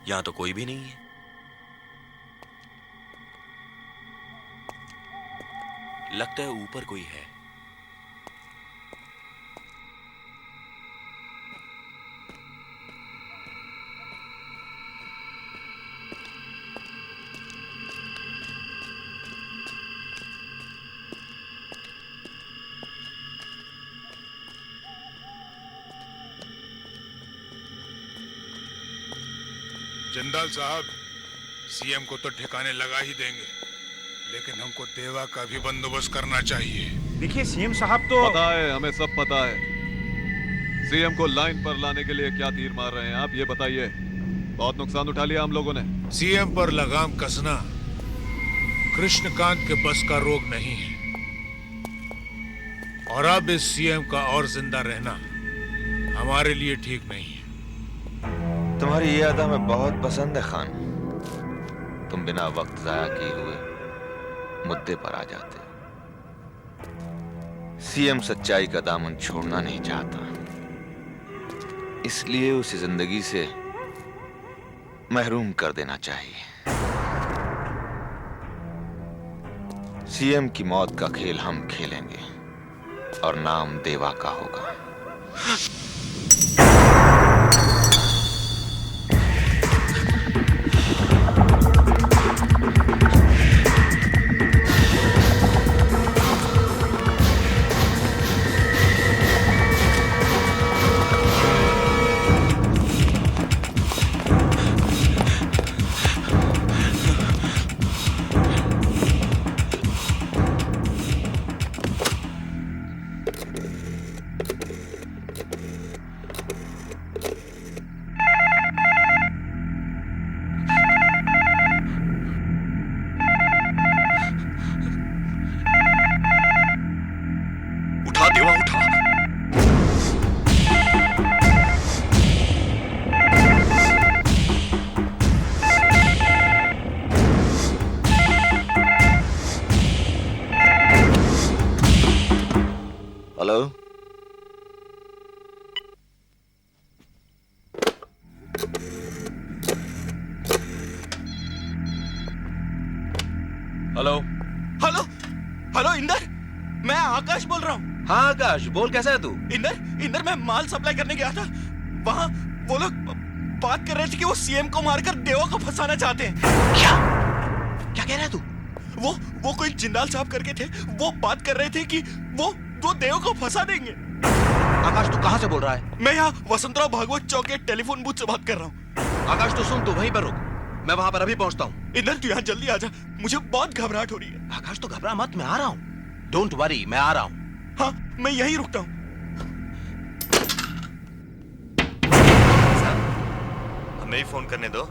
यहां तो कोई भी नहीं है। लगता है ऊपर कोई है। जिंदाल साहब, सीएम को तो ठिकाने लगा ही देंगे, लेकिन हमको देवा का भी बंदोबस्त करना चाहिए। देखिए सीएम साहब तो पता है, हमें सब पता है। सीएम को लाइन पर लाने के लिए क्या तीर मार रहे हैं आप, ये बताइए। बहुत नुकसान उठा लिया हम लोगों ने। सीएम पर लगाम कसना कृष्णकांत के बस का रोग नहीं है, और अब इस सीएम का और जिंदा रहना हमारे लिए ठीक नहीं है। तुम्हारी ये अदा हमें बहुत पसंद है खान। तुम बिना वक्त जाया किए हुए मुद्दे पर आ जाते। सीएम सच्चाई का दामन छोड़ना नहीं चाहता, इसलिए उसे जिंदगी से महरूम कर देना चाहिए। सीएम की मौत का खेल हम खेलेंगे और नाम देवा का होगा। उठा देवा, उठा। Hello, hello. Hello hello Inder, मैं आकाश बोल रहा हूँ। हाँ आकाश बोल, कैसा है तू? इंदर मैं माल सप्लाई करने गया था। वहाँ वो लोग बात कर रहे थे कि वो सीएम को मारकर देवा को फंसाना चाहते हैं। क्या क्या कह रहा है तू? वो कोई जिंदाल साहब करके थे। वो बात कर रहे थे कि वो देव को फंसा देंगे। आकाश तू कहाँ से बोल रहा है? मैं यहाँ वसंतराव भागवत चौक के टेलीफोन बूथ से बात कर रहा हूँ। आकाश तू सुन, तू वहीं पर रुक, मैं वहां पर अभी पहुंचता हूँ। इंदर तू यहाँ जल्दी आ जा, मुझे बहुत घबराहट हो रही है। आकाश तू घबरा मत, मैं आ रहा हूँ। डोंट वरी, मैं आ रहा हूँ। हाँ मैं यहीं रुकता हूँ। हमें ही फोन करने दो।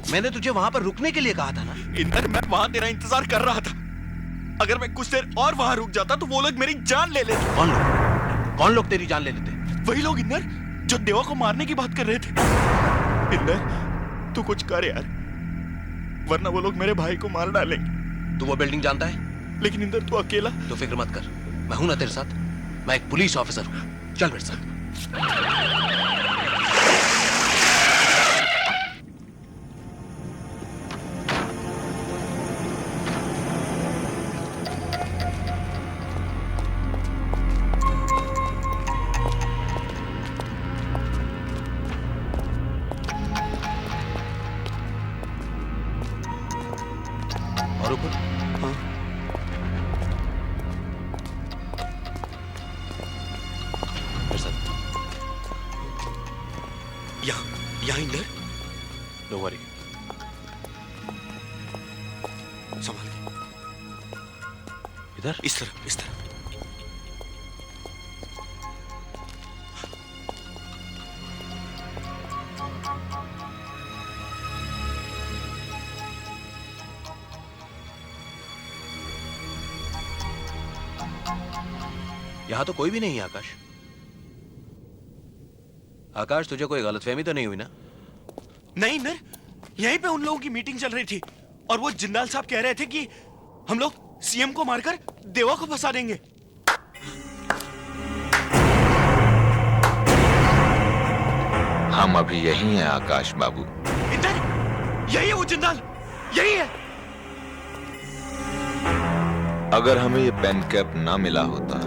मैंने तुझे वहां पर रुकने के लिए कहा था ना। इंदर मैं वहां तेरा इंतजार कर रहा था। अगर मैं कुछ देर और वहां रुक जाता तो वो लोग मेरी जान ले लेते। कौन लोग तेरी जान ले लेते? वही लोग इंदर जो देवा को मारने की बात कर रहे थे। इंदर तू कुछ कर यार, वरना वो लोग मेरे भाई को मार डालेंगे। तू वो बिल्डिंग जानता है? लेकिन इंदर तू अकेला। तो फिक्र मत कर, मैं हूं ना तेरे साथ। मैं एक पुलिस ऑफिसर हूं, चल मेरे साथ। और ऊपर? हाँ। यहाँ इंदर, डोंट वरी। संभाल के। इधर? इस तरफ, इस तरफ। यहां तो कोई भी नहीं है आकाश। आकाश, तुझे कोई गलतफहमी तो नहीं हुई ना? नहीं इंदर, यहीं पे उन लोगों की मीटिंग चल रही थी और वो जिंदाल साहब कह रहे थे कि हम लोग सीएम को मारकर देवा को फंसा देंगे। हम अभी यही हैं आकाश बाबू। इंदर, यही है वो जिंदाल, यही है। अगर हमें ये पेन कैप ना मिला होता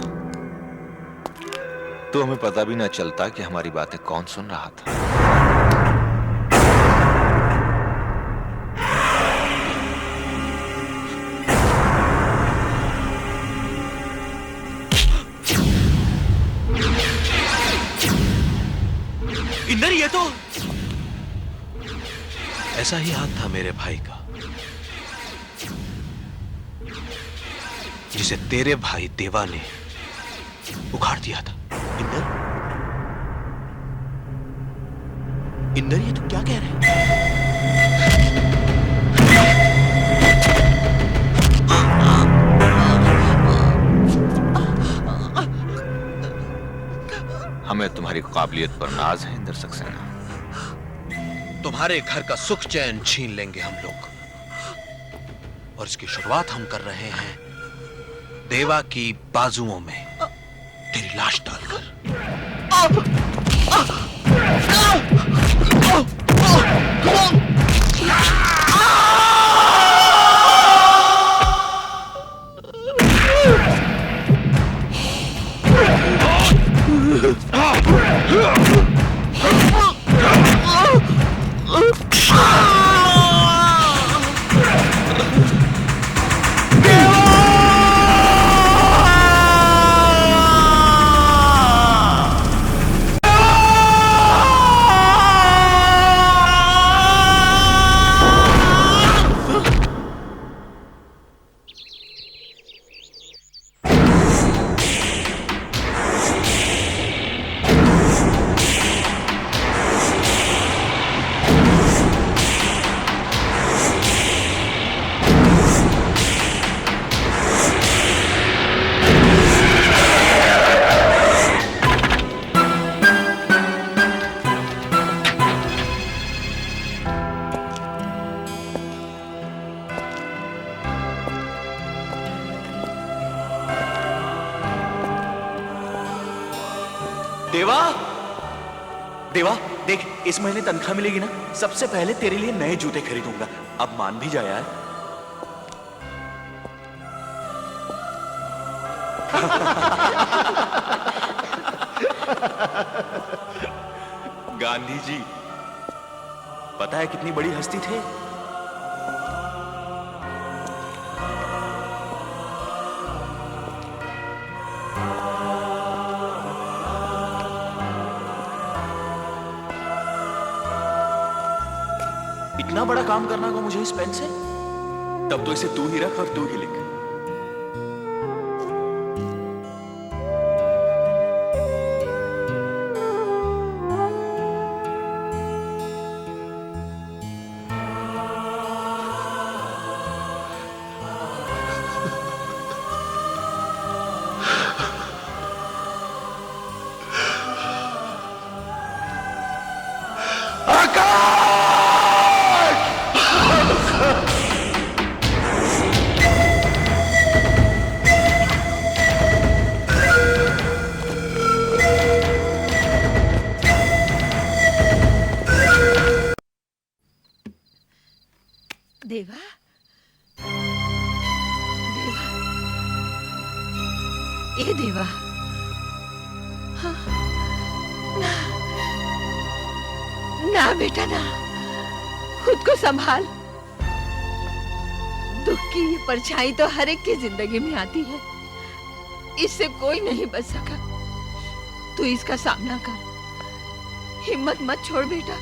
तो हमें पता भी ना चलता कि हमारी बातें कौन सुन रहा था। इंदर, ये तो ऐसा ही हाथ था मेरे भाई का, जिसे तेरे भाई देवा ने उखाड़ दिया था। इंदर, इंदर, ये तू क्या कह रहा है? हमें तुम्हारी काबिलियत पर नाज है इंदर सक्सेना। तुम्हारे घर का सुख चैन छीन लेंगे हम लोग, और इसकी शुरुआत हम कर रहे हैं देवा की बाजुओं में तेरी लाश डालकर। देवा, देवा देख, इस महीने तनख्वाह मिलेगी ना, सबसे पहले तेरे लिए नए जूते खरीदूंगा। अब मान भी जा यार। गांधी जी, पता है कितनी बड़ी हस्ती थे? इतना बड़ा काम करना को मुझे इस पेन से, तब तो इसे तू ही रख और तू ही लिख। देवा, देवा, ए देवा, हाँ, ना, ना बेटा ना, खुद को संभाल। दुख की ये परछाई तो हर एक की जिंदगी में आती है, इससे कोई नहीं बच सका। तू इसका सामना कर, हिम्मत मत छोड़ बेटा।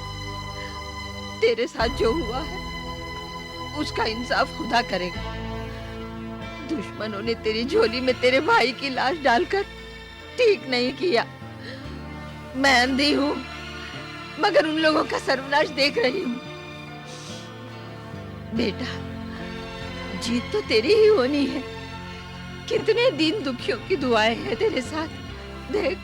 तेरे साथ जो हुआ है उसका इंसाफ खुदा करेगा। दुश्मनों ने तेरी झोली में तेरे भाई की लाश डालकर ठीक नहीं किया। मैं अंधी हूँ मगर उन लोगों का सर्वनाश देख रही हूँ। बेटा, जीत तो तेरी ही होनी है। कितने दीन दुखियों की दुआएं हैं तेरे साथ, देख।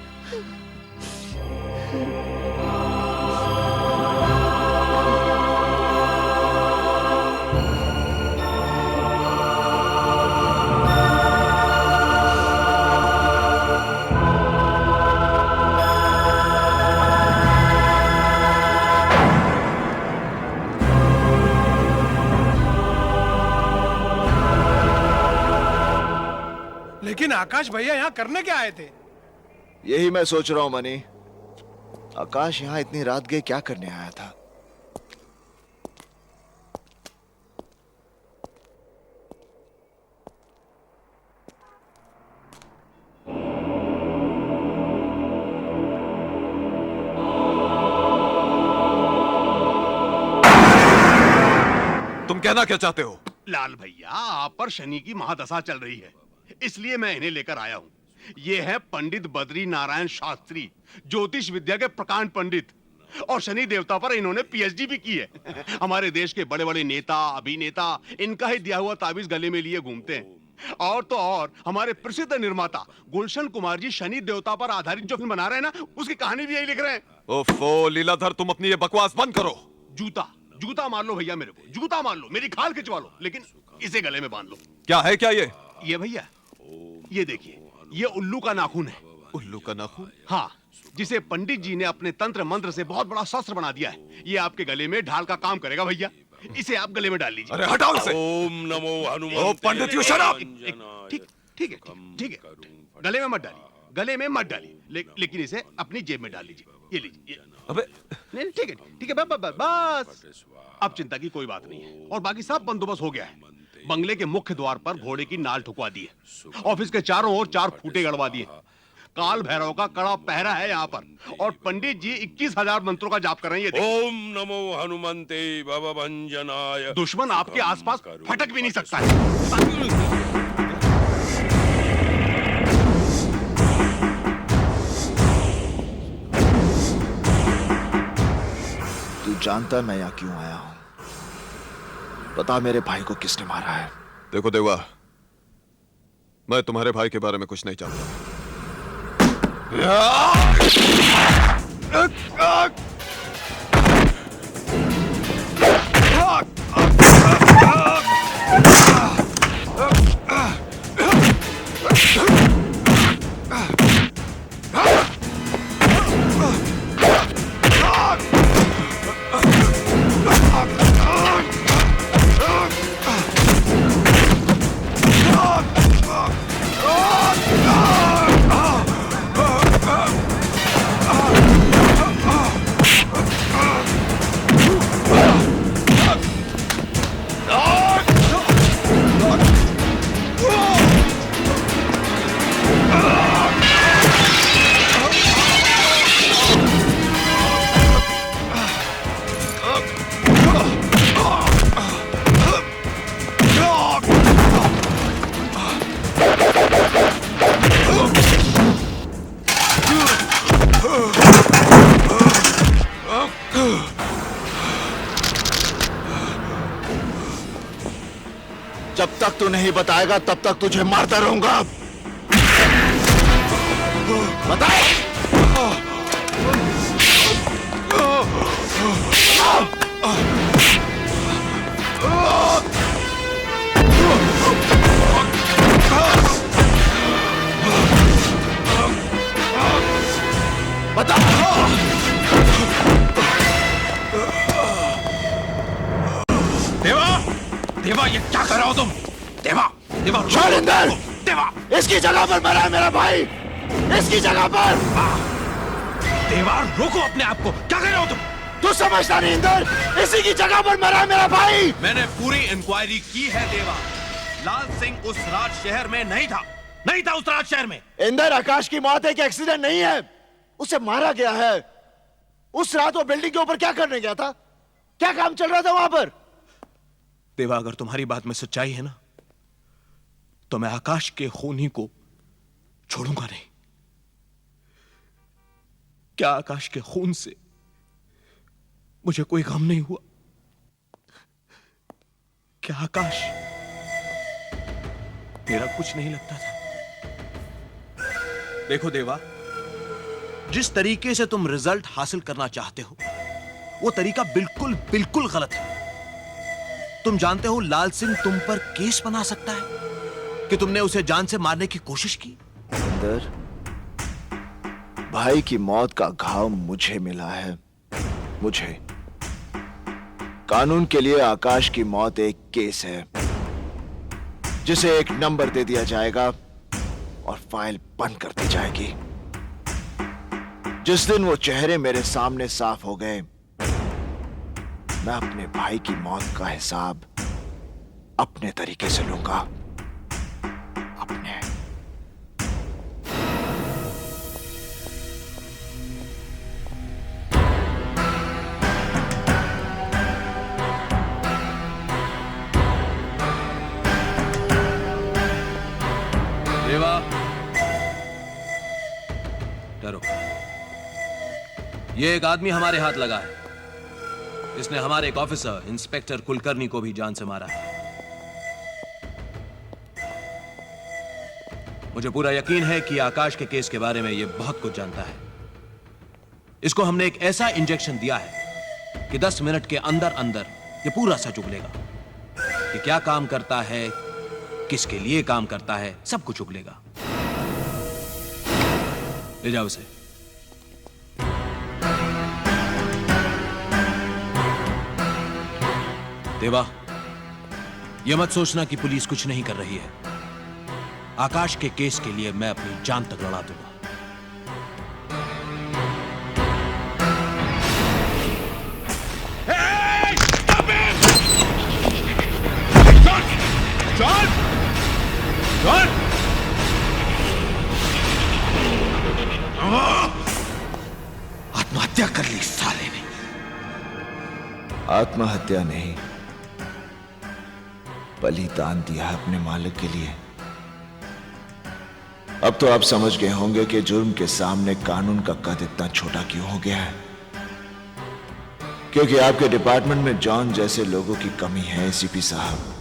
लेकिन आकाश भैया यहाँ करने क्या आए थे? यही मैं सोच रहा हूं मनी। आकाश यहाँ इतनी रात गए क्या करने आया था? तुम कहना क्या चाहते हो? लाल भैया, आप पर शनि की महादशा चल रही है, इसलिए मैं इन्हें लेकर आया हूँ। ये है पंडित बद्री नारायण शास्त्री, ज्योतिष विद्या के प्रकांड पंडित, और शनि देवता पर इन्होंने पीएचडी भी की है। हमारे देश के बड़े बड़े नेता अभिनेता इनका ही दिया हुआ ताबीज गले में लिए घूमते हैं। और तो और हमारे प्रसिद्ध निर्माता गुलशन कुमार जी शनि देवता पर आधारित जो फिल्म बना रहे हैं ना, उसकी कहानी भी यही लिख रहे हैं। ओफो लीलाधर, तुम अपनी ये बकवास बंद करो। जूता जूता मार लो भैया, मेरे को जूता मार लो, मेरी खाल खिंचवा लो, लेकिन इसे गले में बांध लो। क्या है क्या ये भैया, ये देखिए, ये उल्लू का नाखून है। उल्लू का नाखून? हाँ, जिसे पंडित जी ने अपने तंत्र मंत्र से बहुत बड़ा शस्त्र बना दिया है। ये आपके गले में ढाल का काम करेगा भैया, इसे आप गले में डाल लीजिए। अरे हटाओ इसे। ओम नमो हनुमान। ओ पंडित, यू शट अप। ठीक है, गले में मत डालिए, गले में मत डालिए, लेकिन इसे अपनी जेब में डाल लीजिए। ये लीजिए। अबे नहीं, ठीक है, बस अब चिंता की कोई बात नहीं है। और बाकी सब बंदोबस्त हो गया है। बंगले के मुख्य द्वार पर घोड़े की नाल ठुकवा दी है। ऑफिस के चारों ओर 4 खूंटे गड़वा दिए। काल भैरव का कड़ा पहरा है यहाँ पर, और पंडित जी 21,000 मंत्रों का जाप कर रहे हैं। ये ओम नमो हनुमंते भवभंजनाय। दुश्मन आपके आसपास फटक भी नहीं सकता है। तू जानता मैं यहाँ क्यों आया हूं? बता मेरे भाई को किसने मारा है? देखो देवा, मैं तुम्हारे भाई के बारे में कुछ नहीं जानता। जब तक तू नहीं बताएगा तब तक तुझे मारता रहूंगा। बता। बता। देवा, ये क्या कर रहे हो तुम? देवा, शैलेंद्र, देवा, इसकी जगह पर मरा है मेरा भाई, इसकी जगह पर। देवा, रोको अपने आप को। क्या कर रहे हो तुम? तू समझता नहीं इंदर, इसी की जगह पर मरा है मेरा भाई। मैंने पूरी इंक्वायरी की है देवा। लाल सिंह उस रात शहर में नहीं था उस रात शहर में। इंदर, आकाश की मौत एक एक्सीडेंट नहीं है, उसे मारा गया है। उस रात वो बिल्डिंग के ऊपर क्या करने गया था? क्या काम चल रहा था वहां पर? देवा, अगर तुम्हारी बात में सच्चाई है ना, तो मैं आकाश के खूनी को छोड़ूंगा नहीं। क्या आकाश के खून से मुझे कोई गम नहीं हुआ? क्या आकाश मेरा कुछ नहीं लगता था? देखो देवा, जिस तरीके से तुम रिजल्ट हासिल करना चाहते हो, वो तरीका बिल्कुल बिल्कुल गलत है। तुम जानते हो लाल सिंह तुम पर केस बना सकता है कि तुमने उसे जान से मारने की कोशिश की। इंदर, भाई की मौत का घाव मुझे मिला है, मुझे। कानून के लिए आकाश की मौत एक केस है, जिसे एक नंबर दे दिया जाएगा और फाइल बंद कर दी जाएगी। जिस दिन वो चेहरे मेरे सामने साफ हो गए, मैं अपने भाई की मौत का हिसाब अपने तरीके से लूंगा, अपने। देवा, डरो। ये एक आदमी हमारे हाथ लगा है। इसने हमारे एक ऑफिसर इंस्पेक्टर कुलकर्णी को भी जान से मारा है। मुझे पूरा यकीन है कि आकाश के केस के बारे में ये बहुत कुछ जानता है। इसको हमने एक ऐसा इंजेक्शन दिया है कि 10 मिनट के अंदर अंदर ये पूरा सच उगलेगा कि क्या काम करता है, किसके लिए काम करता है, सब कुछ उगलेगा। ले जाओ उसे। देवा, यह मत सोचना कि पुलिस कुछ नहीं कर रही है। आकाश के केस के लिए मैं अपनी जान तक लड़ा दूंगा। आत्महत्या कर ली साले ने। आत्महत्या नहीं, बलिदान दिया है अपने मालिक के लिए। अब तो आप समझ गए होंगे कि जुर्म के सामने कानून का कद इतना छोटा क्यों हो गया है। क्योंकि आपके डिपार्टमेंट में जॉन जैसे लोगों की कमी है, एसीपी साहब।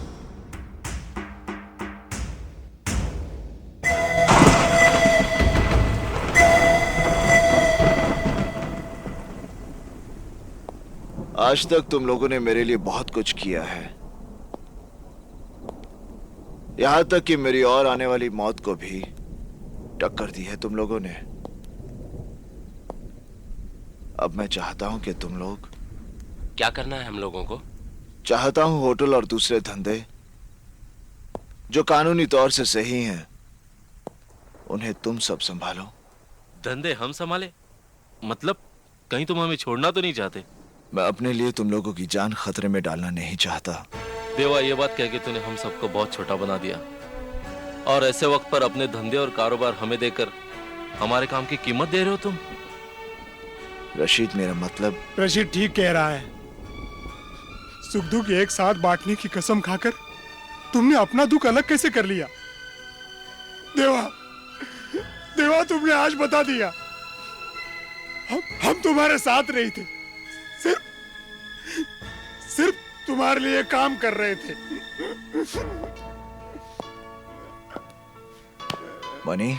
आज तक तुम लोगों ने मेरे लिए बहुत कुछ किया है, यहां तक कि मेरी और आने वाली मौत को भी टक्कर दी है तुम लोगों ने। अब मैं चाहता हूं कि तुम लोग। क्या करना है हम लोगों को? चाहता हूं होटल और दूसरे धंधे जो कानूनी तौर से सही हैं, उन्हें तुम सब संभालो। धंधे हम संभाले? मतलब कहीं तुम हमें छोड़ना तो नहीं चाहते? मैं अपने लिए तुम लोगों की जान खतरे में डालना नहीं चाहता। देवा, ये बात कह के तूने हम सबको बहुत छोटा बना दिया, और ऐसे वक्त पर अपने धंधे और कारोबार हमें देकर हमारे काम की कीमत दे रहे हो तुम। रशीद, मेरा मतलब। रशीद ठीक कह रहा है। सुख दुख एक साथ बांटने की कसम खाकर तुमने अपना दुख अलग कैसे कर लिया? देवा, तुमने आज बता दिया। हम तुम्हारे साथ नहीं थे, सिर्फ तुम्हारे लिए काम कर रहे थे। मनी,